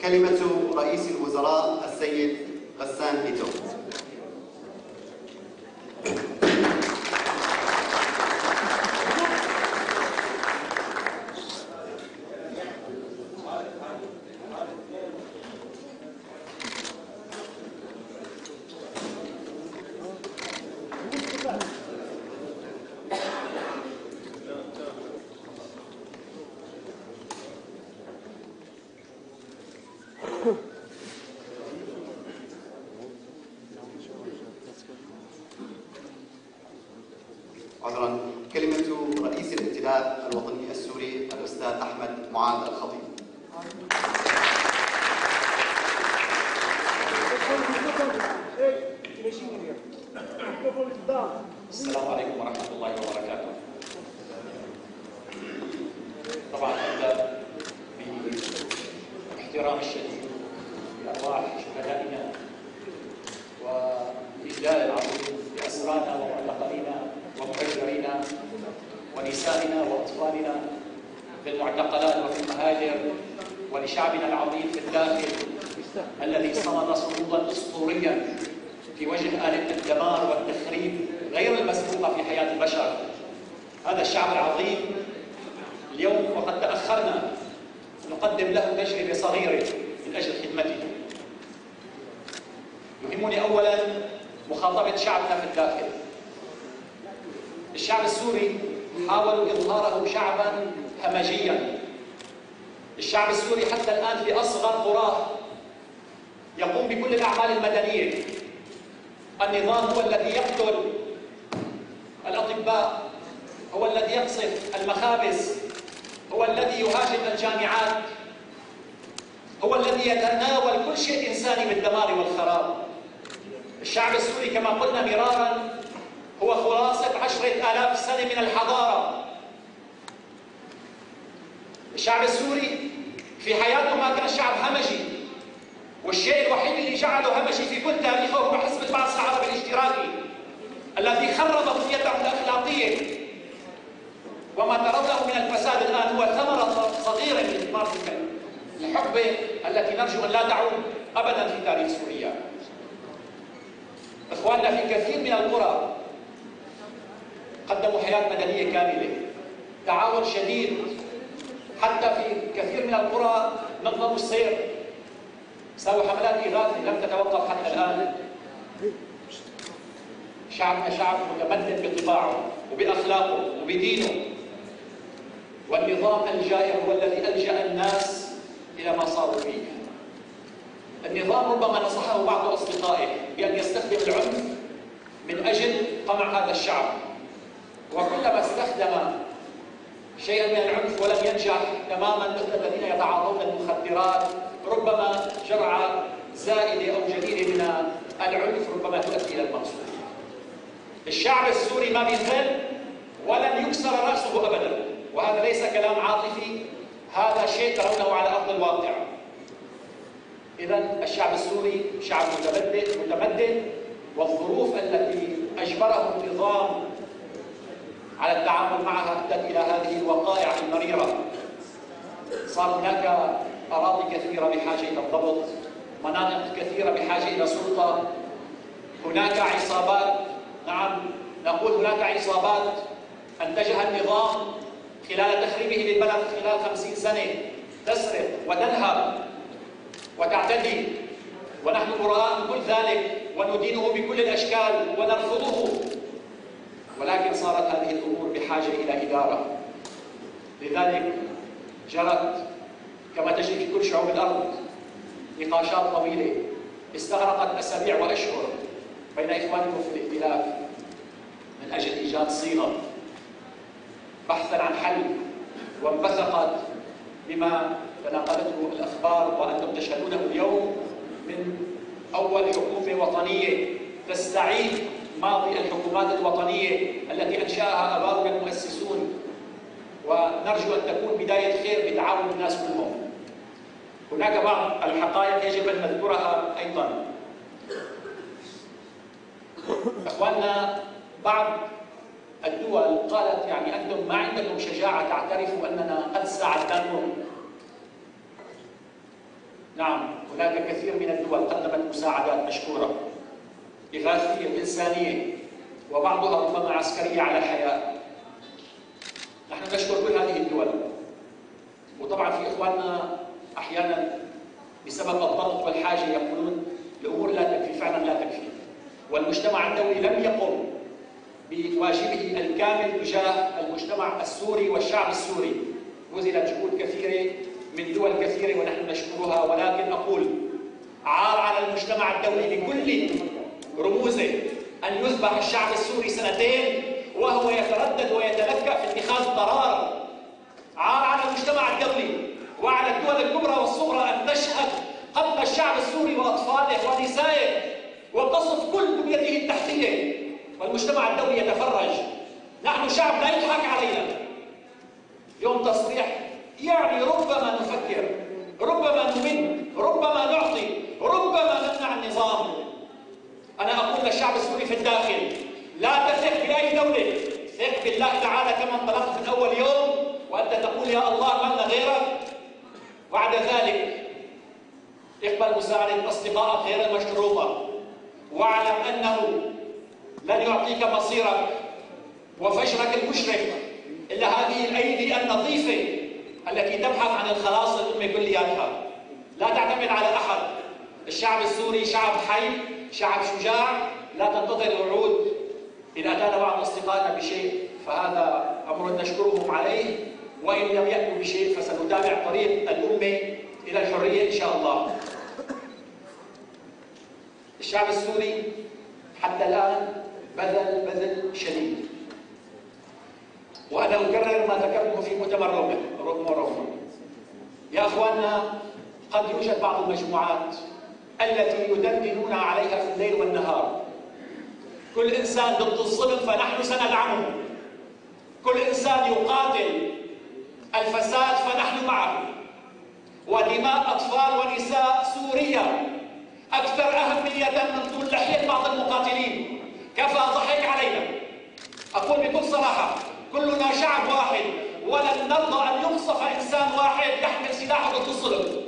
كلمة رئيس الوزراء السيد غسان بيتو. عذرا، كلمة رئيس الائتلاف الوطني السوري الأستاذ أحمد معاذ الخطيب. السلام عليكم ورحمة الله وبركاته. طبعا أبدأ باحترام الشديد لأرواح شهدائنا والإجلال العظيم لأسرانا ومعتقلينا ومهجرينا ونسائنا وأطفالنا في المعتقلات وفي المهاجر، ولشعبنا العظيم في الداخل الذي صمد صمودا أسطوريا في وجه آلة الدمار والتخريب غير المسبوقة في حياة البشر. هذا الشعب العظيم اليوم وقد تأخرنا نقدم له تجربة صغيرة من أجل خدمته. يهمني أولا مخاطبة شعبنا في الداخل. الشعب السوري حاولوا إظهاره شعبا همجيا. الشعب السوري حتى الآن في أصغر قراه يقوم بكل الأعمال المدنية. النظام هو الذي يقتل الأطباء، هو الذي يقصف المخابز، هو الذي يهاجم الجامعات، هو الذي يتناول كل شيء إنساني بالدمار والخراب. الشعب السوري كما قلنا مرارا هو خلاصة 10,000 سنة من الحضارة. الشعب السوري في حياته ما كان شعب همجي، والشيء الوحيد اللي جعله همجي في كل تاريخه هو حزب البعث العربي الاشتراكي الذي خرب هويته الأخلاقية. وما ترونه من الفساد الآن هو ثمرة صغيرة من ثمار تلك الحقبة التي نرجو أن لا تعود أبدا في تاريخ سوريا. إخواننا في كثير من القرى قدموا حياة مدنية كاملة، تعاون شديد، حتى في كثير من القرى نظموا السير، ساووا حملات إغاثة لم تتوقف حتى الآن. شعبنا شعب متمدن بطباعه وبأخلاقه وبدينه، والنظام الجائر هو الذي ألجأ الناس إلى ما صاروا فيه. النظام ربما نصحه بعض أصدقائه بأن يستخدم العنف من أجل قمع هذا الشعب، وكلما استخدم شيئا من العنف ولم ينجح تماما مثل الذين يتعاطون المخدرات، ربما جرعة زائدة أو جديدة من العنف ربما تؤدي إلى المقصود. الشعب السوري ما بينزل ولن يكسر رأسه أبدا، وهذا ليس كلام عاطفي، هذا شيء ترونه على أرض الواقع. إذن الشعب السوري شعب متمدن، والظروف التي أجبره النظام على التعامل معها أدت إلى هذه الوقائع المريرة. صار هناك أراضي كثيرة بحاجة إلى الضبط، مناطق كثيرة بحاجة إلى سلطة، هناك عصابات، نعم نقول هناك عصابات أنتجها النظام خلال تخريبه للبلد خلال 50 سنة، تسرق وتنهب وتعتدي، ونحن براء من كل ذلك وندينه بكل الأشكال ونرفضه. ولكن صارت هذه الأمور بحاجة إلى إدارة. لذلك جرت كما تجري في كل شعوب الأرض نقاشات طويلة استغرقت أسابيع وأشهر بين إخوانكم في الائتلاف من أجل إيجاد صيغة بحثا عن حل، وانبثقت بما تناقلته الأخبار وأنتم تشهدونه اليوم من أول حكومة وطنية تستعيد ماضي الحكومات الوطنية التي أنشأها آباؤنا المؤسسون، ونرجو أن تكون بداية خير بتعاون الناس كلهم. هناك بعض الحقائق يجب أن نذكرها أيضا. إخواننا، بعض الدول قالت يعني أنتم ما عندكم شجاعة تعترفوا أننا قد ساعدناكم. نعم، هناك كثير من الدول قدمت مساعدات مشكورة إغاثية إنسانية وبعضها ربما عسكرية على الحياة. نحن نشكر كل هذه الدول، وطبعا في إخواننا أحيانا بسبب الضغط والحاجة يقولون الأمور لا تكفي، فعلا لا تكفي، والمجتمع الدولي لم يقم بواجبه الكامل تجاه المجتمع السوري والشعب السوري. بذلت جهود كثيرة من دول كثيرة ونحن نشكرها، ولكن أقول عار على المجتمع الدولي بكل رموزه أن يذبح الشعب السوري سنتين وهو يتردد ويتلكأ في اتخاذ قرار. عار على المجتمع الدولي وعلى الدول الكبرى والصغرى أن تشهد قتل الشعب السوري وأطفاله ونسائه وقصف كل بنيته التحتية، والمجتمع الدولي يتفرج. نحن شعب لا يضحك علينا. يوم تصريح يعني ربما نفكر، ربما نمن، ربما نعطي، ربما نمنع النظام. أنا أقول للشعب السوري في الداخل لا تثق بأي دولة، ثق بالله تعالى كما انطلقت في أول يوم وأنت تقول يا الله ما لنا غيرك. بعد ذلك اقبل مساعدة أصدقائك غير المشروطة، واعلم أنه لن يعطيك مصيرك وفجرك المشرف إلا هذه الأيدي النظيفة التي تبحث عن الخلاص للأمة كلياتها. لا تعتمد على أحد. الشعب السوري شعب حي، شعب شجاع. لا تنتظر الوعود. إن أتانا بعض أصدقائنا بشيء فهذا أمر نشكرهم عليه، وإن لم يأتوا بشيء فسنتابع طريق الأمة إلى الحرية إن شاء الله. الشعب السوري حتى الآن بذل شديد، وأنا أكرر ما ذكرته في مؤتمر روما. يا أخواننا، قد يوجد بعض المجموعات التي يدندنون عليها في الليل والنهار. كل إنسان ضد الظلم فنحن سندعمه، كل إنسان يقاتل الفساد فنحن معه، ودماء أطفال ونساء سوريا أكثر أهمية من طول لحية بعض المقاتلين. كفى ضحك علينا. أقول بكل صراحة كلنا شعب واحد، ولن نرضى أن يقصف إنسان واحد يحمل سلاحه ضد الظلم.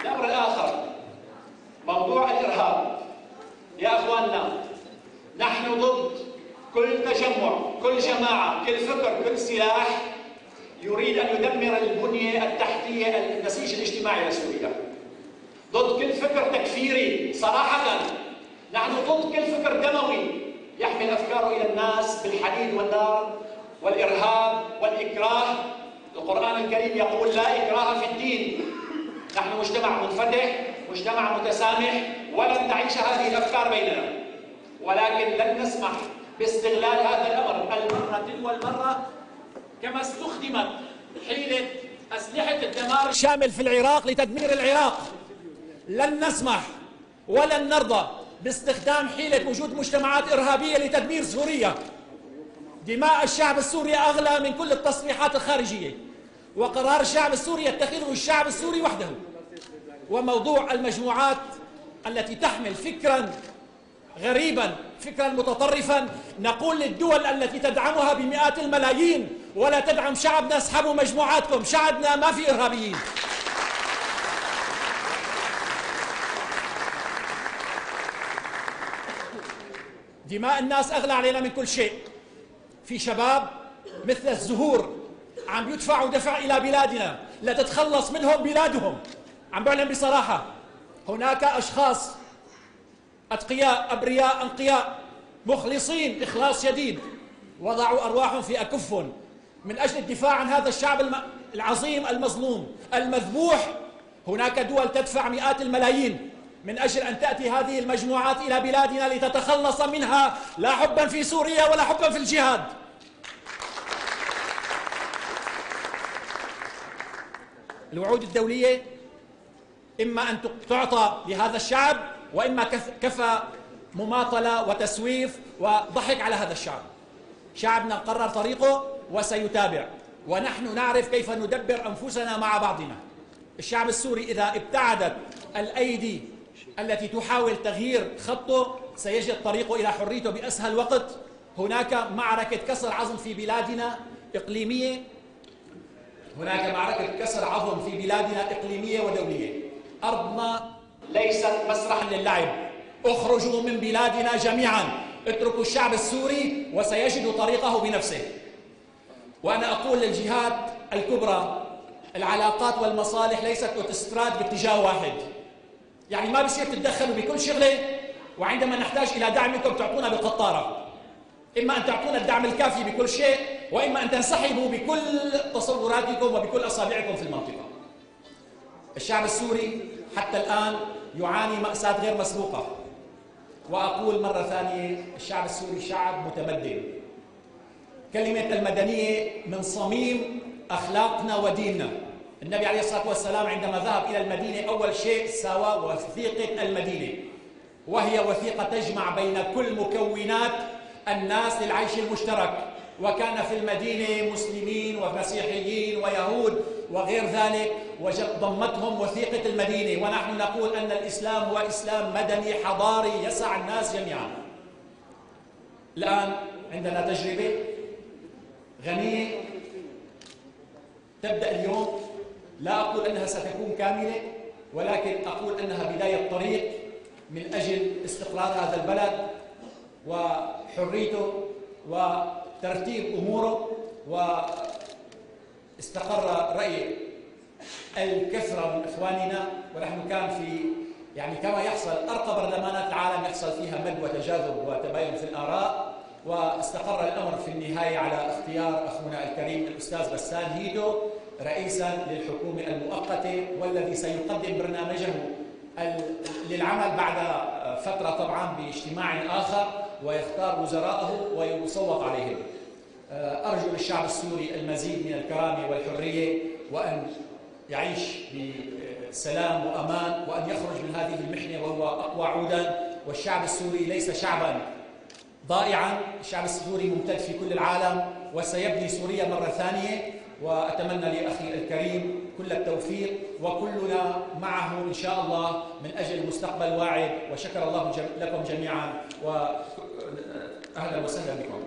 الأمر الآخر موضوع الإرهاب. يا أخواننا، نحن ضد كل تجمع، كل جماعة، كل فكر، كل سلاح يريد أن يدمر البنية التحتية النسيج الاجتماعي لسوريا. ضد كل فكر تكفيري صراحة. نحن ضد كل فكر دموي يحمل أفكاره إلى الناس بالحديد والنار والإرهاب والإكراه. القرآن الكريم يقول لا إكراه في الدين. نحن مجتمع منفتح، مجتمع متسامح، ولن تعيش هذه الأفكار بيننا، ولكن لن نسمح باستغلال هذا الأمر المرة تلو المرة كما استخدمت حيلة أسلحة الدمار الشامل في العراق لتدمير العراق. لن نسمح ولن نرضى باستخدام حيلة وجود مجتمعات إرهابية لتدمير سوريا. دماء الشعب السوري أغلى من كل التصريحات الخارجية، وقرار الشعب السوري يتخذه الشعب السوري وحده. وموضوع المجموعات التي تحمل فكرا غريبا، فكرا متطرفا، نقول للدول التي تدعمها بمئات الملايين ولا تدعم شعبنا اسحبوا مجموعاتكم، شعبنا ما في إرهابيين. دماء الناس أغلى علينا من كل شيء. في شباب مثل الزهور عم بيدفعوا دفع إلى بلادنا لتتخلص منهم بلادهم. عم بعلن بصراحة، هناك أشخاص أتقياء أبرياء أنقياء مخلصين إخلاص شديد وضعوا أرواحهم في أكفهم من أجل الدفاع عن هذا الشعب العظيم المظلوم المذبوح. هناك دول تدفع مئات الملايين من أجل أن تأتي هذه المجموعات إلى بلادنا لتتخلص منها، لا حبا في سوريا ولا حبا في الجهاد. الوعود الدولية إما أن تعطى لهذا الشعب، وإما كفى مماطلة وتسويف وضحك على هذا الشعب. شعبنا قرر طريقه وسيتابع، ونحن نعرف كيف ندبر أنفسنا مع بعضنا. الشعب السوري إذا ابتعدت الأيدي التي تحاول تغيير خطه سيجد طريقه إلى حريته بأسهل وقت، هناك معركة كسر عظم في بلادنا إقليمية، هناك معركة كسر عظم في بلادنا إقليمية ودولية. أرضنا ليست مسرحا للعب. اخرجوا من بلادنا جميعا، اتركوا الشعب السوري وسيجد طريقه بنفسه. وأنا أقول للجهات الكبرى: العلاقات والمصالح ليست أوتوستراد باتجاه واحد، يعني ما بصير تتدخلوا بكل شغلة وعندما نحتاج إلى دعمكم تعطونا بالقطارة. إما أن تعطونا الدعم الكافي بكل شيء، وإما أن تنسحبوا بكل تصوراتكم وبكل أصابعكم في المنطقة. الشعب السوري حتى الآن يعاني مأساة غير مسبوقة، وأقول مرة ثانية: الشعب السوري شعب متمدن. كلمة المدنية من صميم أخلاقنا وديننا. النبي عليه الصلاة والسلام عندما ذهب إلى المدينة أول شيء سوى وثيقة المدينة، وهي وثيقة تجمع بين كل مكونات الناس للعيش المشترك، وكان في المدينة مسلمين ومسيحيين ويهود وغير ذلك، وضمتهم وثيقة المدينة. ونحن نقول أن الإسلام هو إسلام مدني حضاري يسع الناس جميعا. الآن عندنا تجربة غنية تبدأ اليوم، لا أقول أنها ستكون كاملة، ولكن أقول أنها بداية طريق من أجل استقرار هذا البلد وحريته وترتيب أموره. واستقر رأي الكثرة من إخواننا، ونحن كان في يعني كما يحصل أرقى برلمانات العالم يحصل فيها مد وتجاذب وتباين في الآراء، واستقر الأمر في النهاية على اختيار أخونا الكريم الأستاذ بسام هيدو رئيسا للحكومة المؤقتة، والذي سيقدم برنامجه للعمل بعد فترة طبعا باجتماع آخر، ويختار وزراءه ويصوت عليهم. أرجو للشعب السوري المزيد من الكرامة والحرية، وأن يعيش بسلام وأمان، وأن يخرج من هذه المحنة وهو أقوى عودا. والشعب السوري ليس شعبا ضائعا، الشعب السوري ممتد في كل العالم وسيبني سوريا مرة ثانية. وأتمنى لأخي الكريم كل التوفيق، وكلنا معه إن شاء الله من أجل مستقبل واعد. وشكر الله لكم جميعا، وأهلا وسهلا بكم.